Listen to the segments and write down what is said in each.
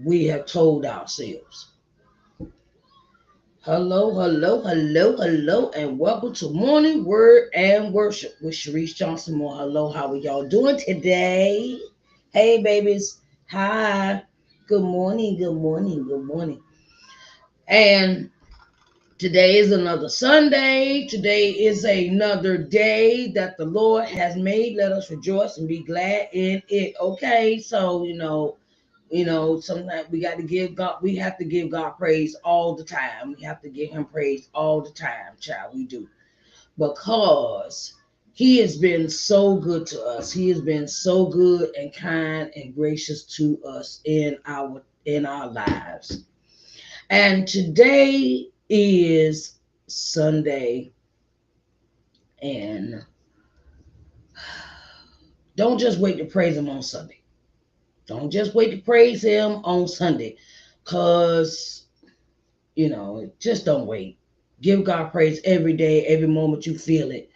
we have told ourselves. Hello, hello, hello, hello, and welcome to Morning Word and Worship with Sharice Johnson Moore. Hello, how are y'all doing today? Hey, babies. Hi. Good morning, good morning, good morning. And today is another Sunday. Today is another day that the Lord has made. Let us rejoice and be glad in it. Okay, so sometimes we got to give God, we have to give God praise all the time. We have to give him praise all the time, child. We do. Because he has been so good to us. He has been so good and kind and gracious to us in our lives. And today is Sunday, and don't just wait to praise him on Sunday. Don't just wait to praise him on Sunday. Cause just don't wait. Give God praise every day, every moment you feel it.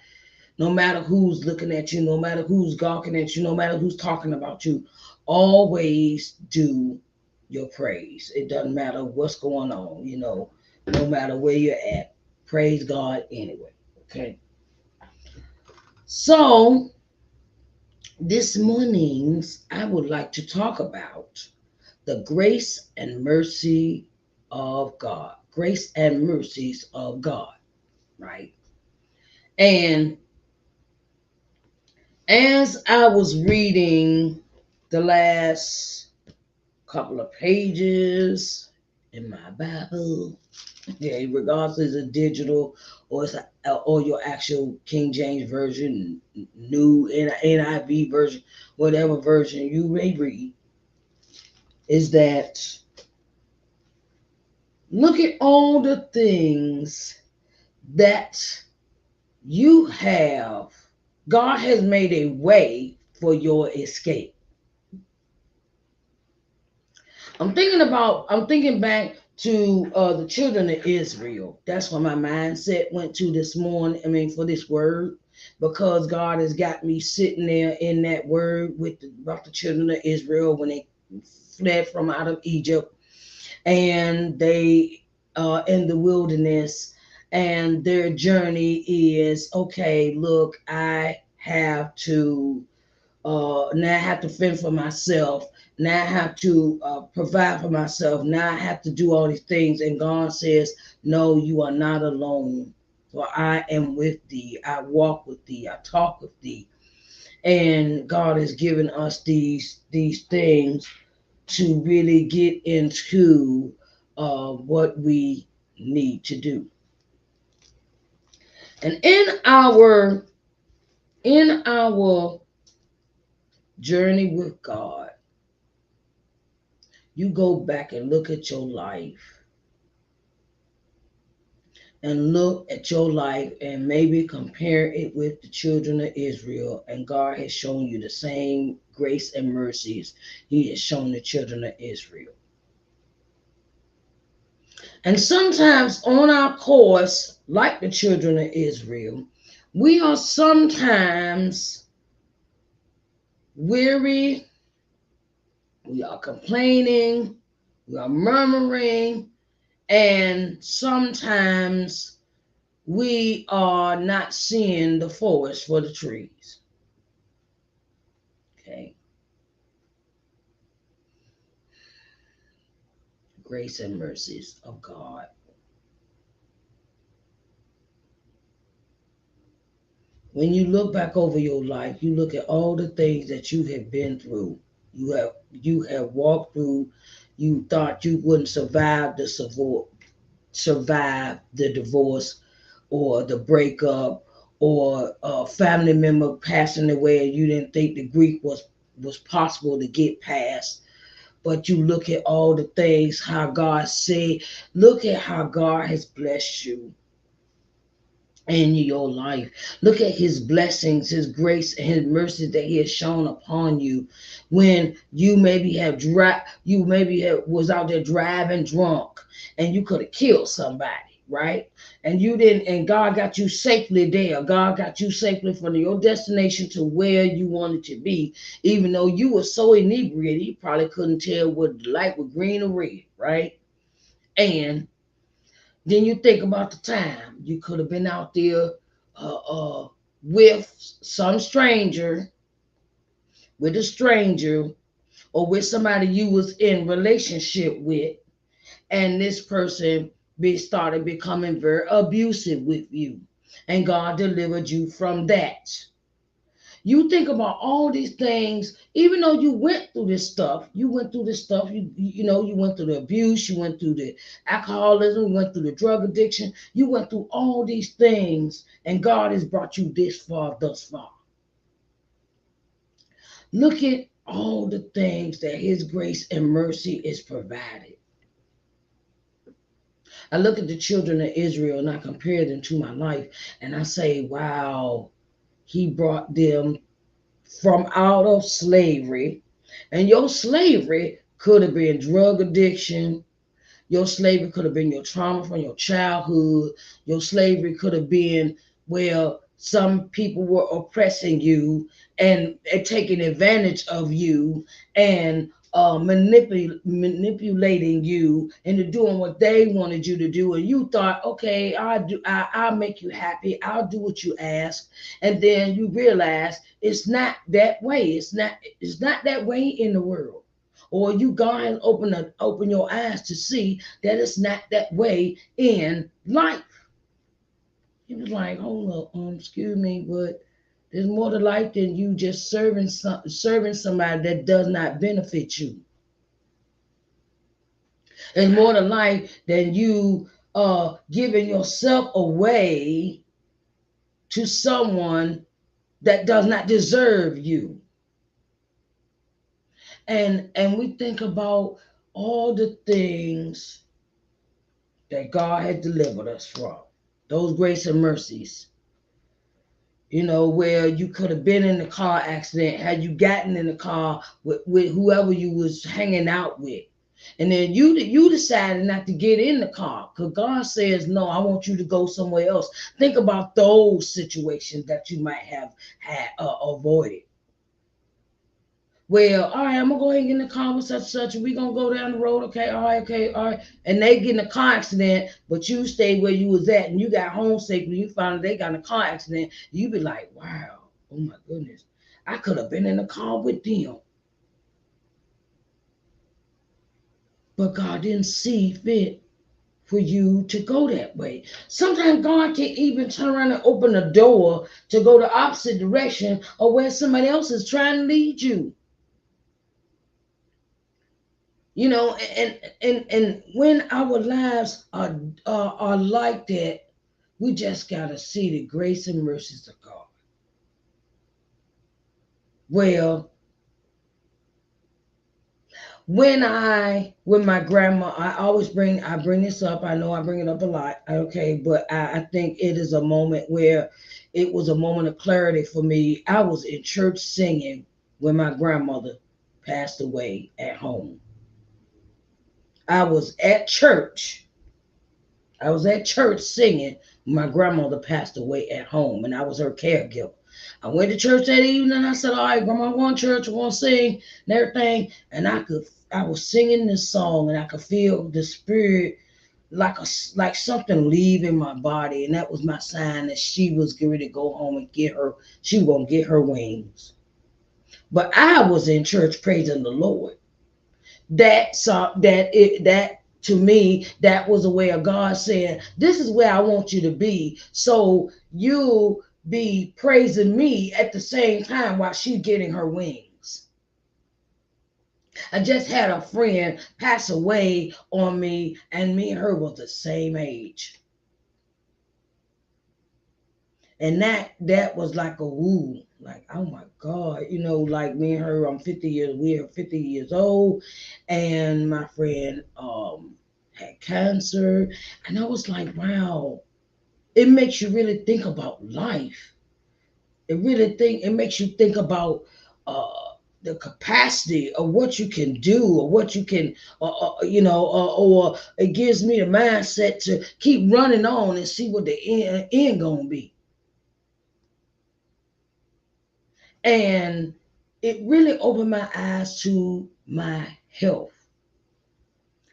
No matter who's looking at you, no matter who's gawking at you, no matter who's talking about you, always do your praise. It doesn't matter what's going on, no matter where you're at. Praise God anyway. Okay. So this morning's I would like to talk about the grace and mercy of God. Grace and mercies of God, right? And as I was reading the last couple of pages in my Bible, okay, regardless if it's digital or your actual King James version, new NIV version, whatever version you may read, is that look at all the things that you have. God has made a way for your escape. I'm thinking back to the children of Israel. That's where my mindset went to this morning. I mean, for this word, because God has got me sitting there in that word about the children of Israel when they fled from out of Egypt, and they in the wilderness, and their journey is okay. Look, I have to now I have to fend for myself. Now I have to provide for myself. Now I have to do all these things. And God says, no, you are not alone. For I am with thee. I walk with thee. I talk with thee. And God has given us these things to really get into what we need to do. And in our journey with God, you go back and look at your life and maybe compare it with the children of Israel, and God has shown you the same grace and mercies he has shown the children of Israel. And sometimes on our course, like the children of Israel, we are sometimes weary, we are complaining, we are murmuring, and sometimes we are not seeing the forest for the trees. Okay. Grace and mercies of God. When you look back over your life, you look at all the things that you have been through. You have walked through. You thought you wouldn't survive the divorce or the breakup or a family member passing away, and you didn't think the grief was possible to get past. But you look at all the things how God said, look at how God has blessed you in your life. Look at his blessings, his grace, and his mercy that he has shown upon you when you maybe was out there driving drunk and you could have killed somebody. right? And you didn't, and God got you safely there. God got you safely from your destination to where you wanted to be, even though you were so inebriated, you probably couldn't tell what the light was green or red, right? And then you think about the time you could have been out there uh, uh, with some stranger, with a stranger, or with somebody you was in relationship with, and this person started becoming very abusive with you, and God delivered you from that. You think about all these things, even though you went through this stuff, you went through the abuse, you went through the alcoholism, you went through the drug addiction, you went through all these things, and God has brought you this far, thus far. Look at all the things that His grace and mercy is provided. I look at the children of Israel and I compare them to my life, and I say, wow, He brought them from out of slavery. And your slavery could have been drug addiction. Your slavery could have been your trauma from your childhood. Your slavery could have been where some people were oppressing you and taking advantage of you and manipulating you into doing what they wanted you to do. And you thought, okay, I'll make you happy. I'll do what you ask. And then you realize it's not that way. It's not that way in the world, or you God has open your eyes to see that it's not that way in life. He was like, hold up, excuse me, but there's more to life than you just serving somebody that does not benefit you. There's more to life than you giving yourself away to someone that does not deserve you. And we think about all the things that God had delivered us from. Those grace and mercies. Where you could have been in a car accident had you gotten in the car with whoever you was hanging out with. And then you decided not to get in the car because God says, no, I want you to go somewhere else. Think about those situations that you might have had avoided. Well, all right, I'm gonna go ahead and get in the car with such and such, and we gonna go down the road. Okay, all right, okay, all right. And they get in a car accident, but you stayed where you was at, and you got home safe. When you found out they got in a car accident, you be like, wow, oh my goodness, I could have been in the car with them, but God didn't see fit for you to go that way. Sometimes God can even turn around and open a door to go the opposite direction of where somebody else is trying to lead you. And when our lives are like that, we just gotta see the grace and mercies of God. Well, when my grandma, I bring this up. I know I bring it up a lot, okay, but I think it is a moment where it was a moment of clarity for me. I was in church singing when my grandmother passed away at home. I was at church I was at church singing when my grandmother passed away at home, and I was her caregiver. I went to church that evening. I said, "All right, Grandma, I'm going to church. I'm going to sing and everything." And I was singing this song, and I could feel the spirit like something leaving my body, and that was my sign that she was getting ready to go home and get her. She was gonna get her wings. But I was in church praising the Lord. That to me, that was a way of God saying, this is where I want you to be, so you be praising me at the same time while she's getting her wings. I just had a friend pass away on me, and me and her was the same age. And that was like a woo, like, oh my God, like me and her, we're 50 years old, and my friend had cancer. And I was like, wow, it makes you really think about life. It makes you think about the capacity of what you can do or what you can, or it gives me the mindset to keep running on and see what the end gonna be. And it really opened my eyes to my health.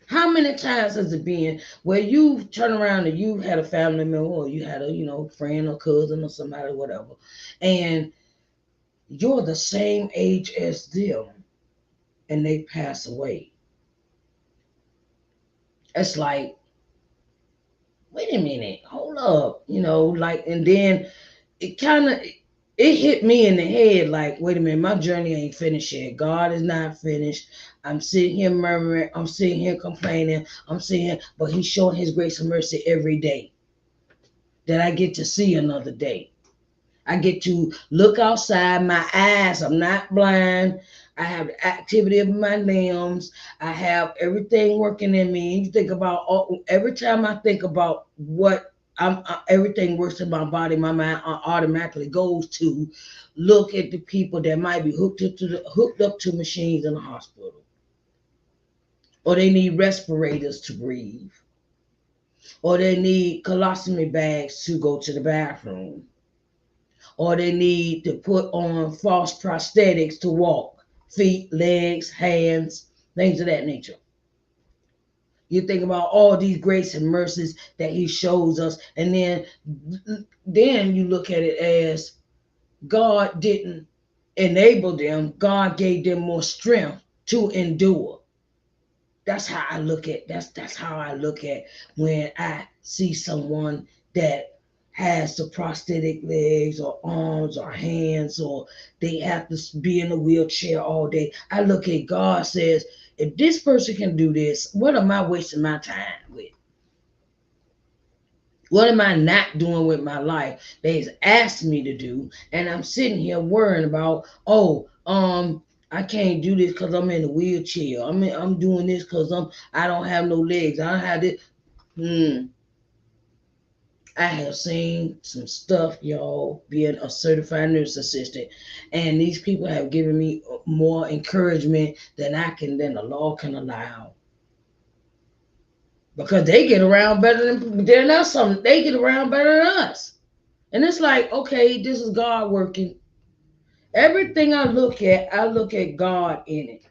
How many times has it been where you turn around and you had a family member or you had a friend or cousin or somebody or whatever, and you're the same age as them and they pass away? It's like, wait a minute, hold up, like, and then it kind of it hit me in the head like, wait a minute, my journey ain't finished yet. God is not finished. I'm sitting here murmuring, I'm sitting here complaining, I'm sitting here, but He's showing His grace and mercy every day that I get to see another day. I get to look outside. My eyes, I'm not blind. I have the activity of my limbs. I have everything working in me. You think about every time I think about what everything works in my body, my mind automatically goes to look at the people that might be hooked up to machines in the hospital, or they need respirators to breathe, or they need colostomy bags to go to the bathroom, or they need to put on false prosthetics to walk, feet, legs, hands, things of that nature. You think about all these grace and mercies that He shows us, and then you look at it as God didn't enable them, God gave them more strength to endure. That's how I look at that's how I look at when I see someone that has the prosthetic legs or arms or hands, or they have to be in a wheelchair all day. I look at God says, if this person can do this, what am I wasting my time with? What am I not doing with my life? They've asked me to do, and I'm sitting here worrying about, I can't do this because I'm in a wheelchair. I'm doing this because I don't have no legs. I don't have this. Hmm. I have seen some stuff, y'all, being a certified nurse assistant, and these people have given me more encouragement than the law can allow, because they get around better than us. They get around better than us. And it's like, okay, this is God working. Everything I look at God in it.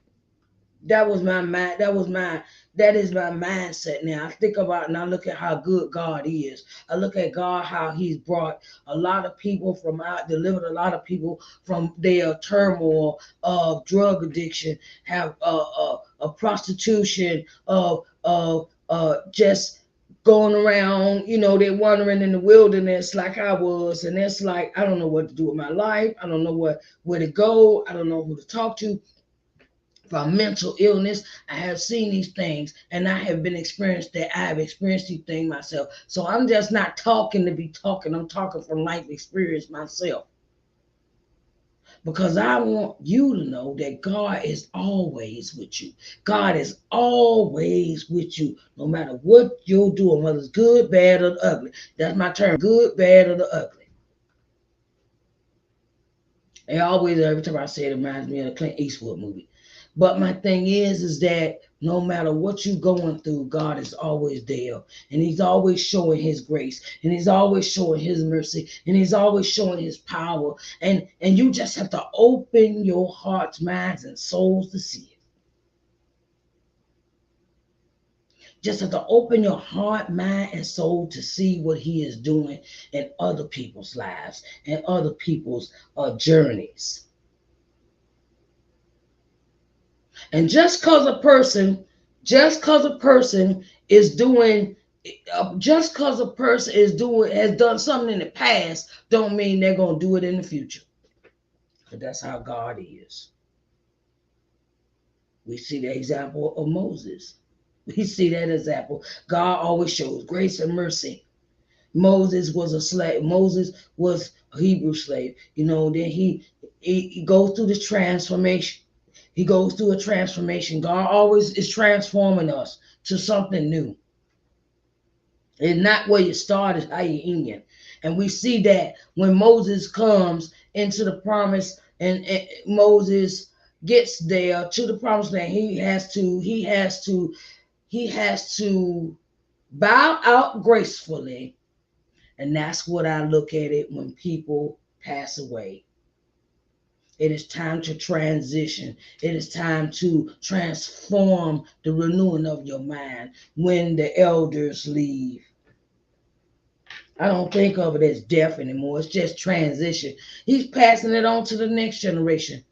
That was my mind. That is my mindset now. I think about and I look at how good God is. I look at God, how He's brought a lot of people delivered a lot of people from their turmoil of drug addiction, have a prostitution, of just going around, they're wandering in the wilderness like I was, and it's like, I don't know what to do with my life. I don't know where to go. I don't know who to talk to for mental illness. I have seen these things, and I have experienced these things myself. So I'm just not talking to be talking. I'm talking from life experience myself. Because I want you to know that God is always with you. God is always with you, no matter what you're doing, whether it's good, bad, or ugly. That's my term, good, bad, or the ugly. And always, every time I say it, reminds me of the Clint Eastwood movie. But my thing is that no matter what you're going through, God is always there. And He's always showing His grace. And He's always showing His mercy. And He's always showing His power. And you just have to open your hearts, minds, and souls to see it. Just have to open your heart, mind, and soul to see what He is doing in other people's lives and other people's journeys. And just cause a person is doing, just cause a person has done something in the past, don't mean they're gonna do it in the future. But that's how God is. We see the example of Moses. We see that example. God always shows grace and mercy. Moses was a slave. Moses was a Hebrew slave. Then he goes through this transformation. He goes through a transformation. God always is transforming us to something new. It's not where you start, it's how you end. And we see that when Moses comes into the promise, and Moses gets there to the promised land, he has to bow out gracefully. And that's what I look at it when people pass away. It is time to transition. It is time to transform the renewing of your mind when the elders leave. I don't think of it as death anymore. It's just transition. He's passing it on to the next generation.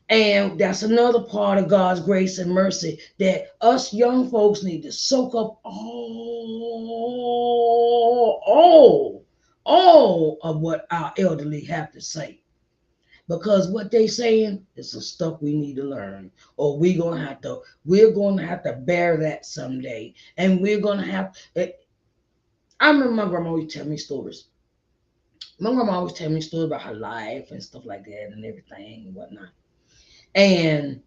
And that's another part of God's grace and mercy that us young folks need to soak up all of what our elderly have to say. Because what they saying is some stuff we need to learn. Or we're gonna have to bear that someday. And we're gonna have I remember my grandma always tell me stories. My grandma always tell me stories about her life and stuff like that and everything and whatnot. And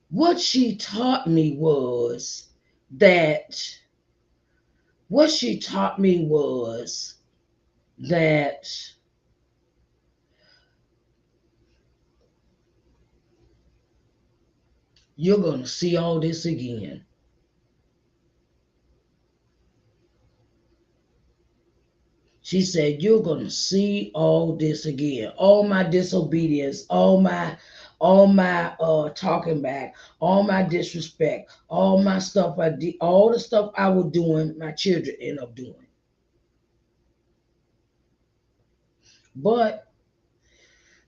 what she taught me was that what she taught me was that you're going to see all this again. She said, you're going to see all this again. All my disobedience, all my talking back, all my disrespect, all my stuff I did, all the stuff I was doing, my children end up doing. But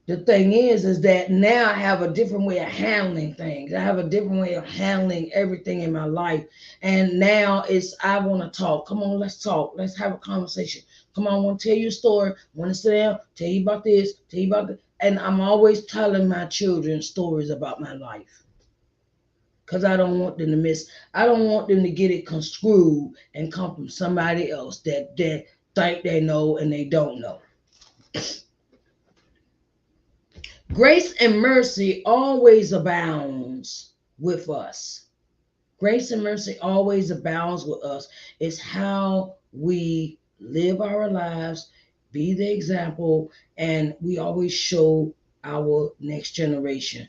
the thing is that now I have a different way of handling things. I have a different way of handling everything in my life. And now it's I want to talk. Come on, let's talk. Let's have a conversation. Come on, I want to tell you a story. I want to sit down, tell you about this, tell you about that. And I'm always telling my children stories about my life. Because I don't want them to miss, I don't want them to get it construed and come from somebody else that think they know and they don't know. Grace and mercy always abounds with us. Grace and mercy always abounds with us. It's how we live our lives, be the example, and we always show our next generation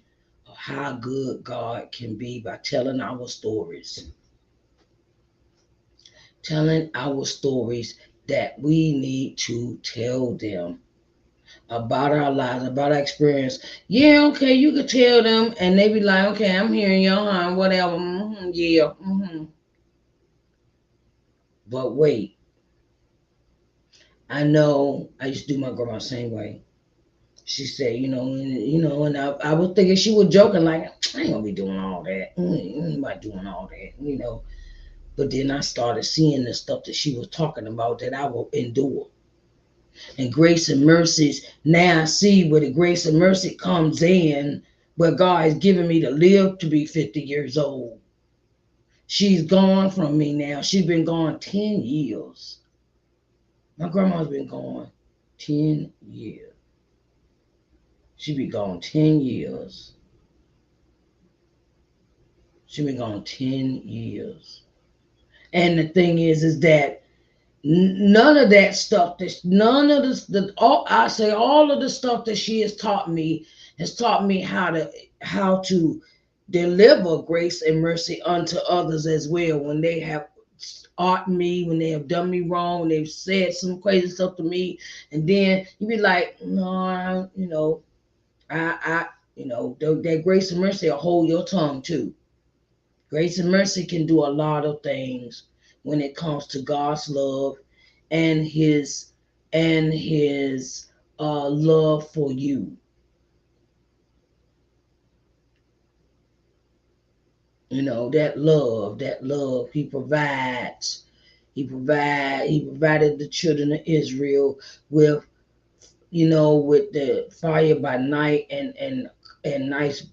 of how good God can be by telling our stories. Telling our stories that we need to tell them about our lives, about our experience. Yeah, okay, you could tell them, and they be like, okay, I'm hearing you, whatever. Yeah. But wait, I know I used to do my grandma the same way. She said, and I was thinking she was joking, like, I ain't gonna be doing all that. I ain't about doing all that. But then I started seeing the stuff that she was talking about that I will endure. And grace and mercies, now I see where the grace and mercy comes in, where God has given me to live to be 50 years old. She's gone from me now. She's been gone 10 years. My grandma's been gone 10 years. She been gone 10 years. She been gone 10 years. And the thing is that none of that stuff, none of this, I say all of the stuff that she has taught me how to deliver grace and mercy unto others as well when they have ought me, when they have done me wrong, when they've said some crazy stuff to me, and then you be like, no, that grace and mercy will hold your tongue too. Grace and mercy can do a lot of things when it comes to God's love and his love for you. That love he provides. He provided the children of Israel with with the fire by night and nice,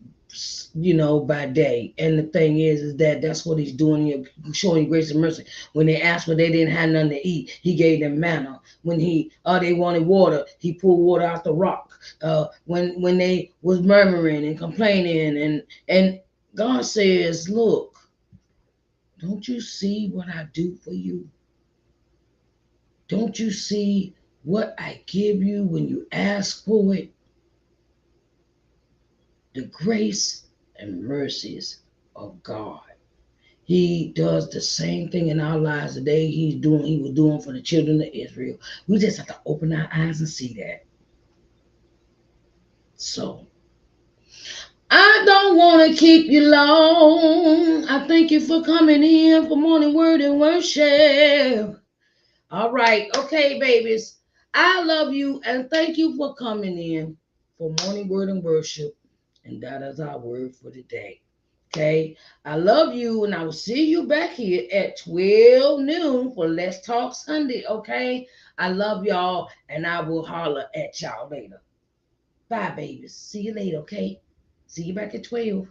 by day. And the thing is that that's what he's doing, showing grace and mercy. When they asked for, they didn't have nothing to eat, he gave them manna. When they wanted water, he pulled water out the rock. When they was murmuring and complaining, and God says, look, don't you see what I do for you? Don't you see what I give you when you ask for it? the grace and mercies of God. He does the same thing in our lives today. He was doing for the children of Israel. We just have to open our eyes and see that. So I don't want to keep you long. I thank you for coming in for morning word and worship. All right, okay, babies. I love you and thank you for coming in for morning word and worship. And that is our word for today. Okay, I love you, and I will see you back here at 12 noon for Let's Talk Sunday. Okay, I love y'all, and I will holler at y'all later. Bye, babies. See you later. Okay, see you back at 12.